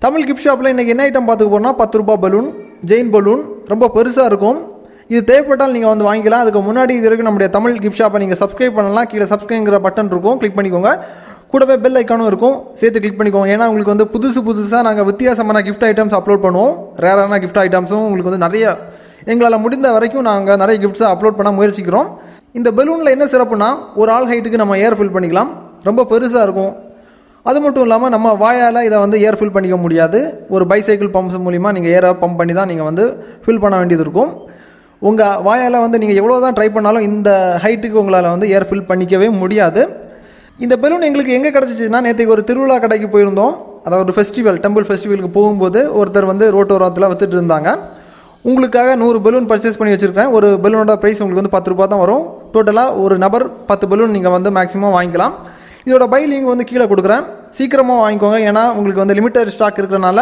Tamil gift ஷாப்பில் இன்றைக்கி என்ன ஐட்டம் பார்த்துக்க போனால் 10 ரூபா பலூன், ஜெயின் பலூன், ரொம்ப பெருசாக இருக்கும். இது தேவைப்பட்டால் நீங்கள் வந்து வாங்கிக்கலாம். அதுக்கு முன்னாடி இது வரைக்கும் நம்முடைய தமிழ் கிஃப்ட் ஷாப்பை நீங்கள் சப்ஸ்கிரைப் பண்ணலாம். கீழே சப்ஸ்கிரைப்ங்கிற பட்டன் இருக்கும், கிளிக் பண்ணிக்கோங்க. கூடவே பெல் ஐக்கானும் இருக்கும், சேர்த்து கிளிக் பண்ணிக்கோங்க. ஏன்னா உங்களுக்கு வந்து புதுசாக நாங்கள் வித்தியாசமான கிஃப்ட் ஐட்டம்ஸ் அப்லோட் பண்ணுவோம். ரேரான கிஃப்ட் ஐட்டம்ஸும் உங்களுக்கு வந்து நிறைய எங்களால் முடிந்த வரைக்கும் நாங்கள் நிறைய கிஃப்ட்ஸை அப்லோட் பண்ண முயற்சிக்கிறோம். இந்த பலூனில் என்ன சிறப்புனா, ஒரு ஆள் ஹைட்டுக்கு நம்ம ஏர் ஃபில் பண்ணிக்கலாம். ரொம்ப பெருசாக இருக்கும். அது மட்டும் இல்லாமல் நம்ம வாயால் இதை வந்து ஏர் ஃபில் பண்ணிக்க முடியாது. ஒரு பைசைக்கிள் பம்ப்ஸ் மூலிமா நீங்கள் ஏரை பம்ப் பண்ணி தான் நீங்கள் வந்து ஃபில் பண்ண வேண்டியது இருக்கும். உங்கள் வாயால் வந்து நீங்கள் எவ்வளோ தான் ட்ரை பண்ணாலும் இந்த ஹைட்டுக்கு உங்களால் வந்து ஏர் ஃபில் பண்ணிக்கவே முடியாது. இந்த பலூன் எங்களுக்கு எங்கே கிடச்சிச்சின்னா, நேற்றுக்கு ஒரு திருவிழா கடைக்கு போயிருந்தோம். அதாவது ஒரு ஃபெஸ்டிவல், டெம்பிள் ஃபெஸ்டிவலுக்கு போகும்போது ஒருத்தர் வந்து ரோட்டோரத்தில் வித்துட்டு இருந்தாங்க. உங்களுக்காக 100 பலூன் பர்ச்சேஸ் பண்ணி வச்சுருக்கேன். ஒரு பலூனோட ப்ரைஸ் உங்களுக்கு வந்து 10 ரூபா தான் வரும். டோட்டலாக ஒரு நபர் 10 பலூன் நீங்கள் வந்து மேக்ஸிமம் வாங்கிக்கலாம். இதோட பை லிங்க் வந்து கீழே கொடுக்குறேன், சீக்கிரமாக வாங்கிக்கோங்க. ஏன்னா உங்களுக்கு வந்து லிமிட்டட் ஸ்டாக் இருக்கிறனால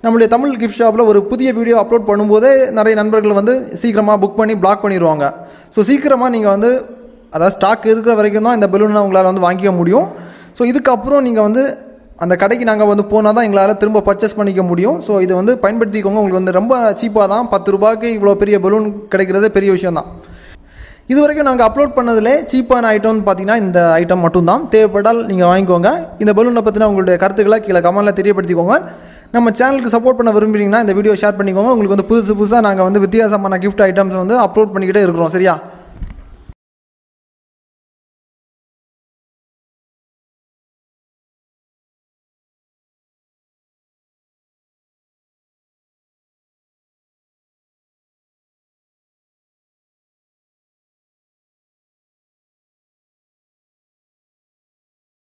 நம்மளுடைய தமிழ் கிஃப்ட் ஷாப்பில் ஒரு புதிய வீடியோ அப்லோட் பண்ணும்போதே நிறைய நண்பர்கள் வந்து சீக்கிரமாக புக் பண்ணி பிளாக் பண்ணிடுவாங்க. ஸோ சீக்கிரமாக நீங்கள் வந்து அதாவது ஸ்டாக் இருக்கிற வரைக்கும் தான் இந்த பலூனை உங்களால் வந்து வாங்கிக்க முடியும். ஸோ இதுக்கப்புறம் நீங்கள் வந்து அந்த கடைக்கு நாங்கள் வந்து போனால் தான் எங்களால் திரும்ப பர்ச்சேஸ் பண்ணிக்க முடியும். ஸோ இதை வந்து பயன்படுத்திக்கோங்க. உங்களுக்கு வந்து ரொம்ப சீப்பாக தான், 10 ரூபாய்க்கு இவ்வளோ பெரிய பலூன் கிடைக்கிறதே பெரிய விஷயம் தான். இது வரைக்கும் நாங்கள் அப்லோட் பண்ணதில் சீப்பான ஐட்டம்னு பார்த்தீங்கன்னா இந்த ஐட்டம் மட்டும்தான். தேவைப்பட்டால் நீங்கள் வாங்கிக்கோங்க. இந்த பலூனை பற்றின உங்களுடைய கருத்துக்களை கீழே கமெண்ட்டில் தெரியப்படுத்திக்கோங்க. நம்ம சேனலுக்கு சப்போர்ட் பண்ண விரும்புகிறீங்கன்னா இந்த வீடியோ ஷேர் பண்ணிக்கோங்க. உங்களுக்கு வந்து புதுசாக நாங்கள் வந்து வித்தியாசமான கிஃப்ட் ஐட்டம்ஸ் வந்து அப்லோட் பண்ணிக்கிட்டே இருக்கிறோம். சரியா?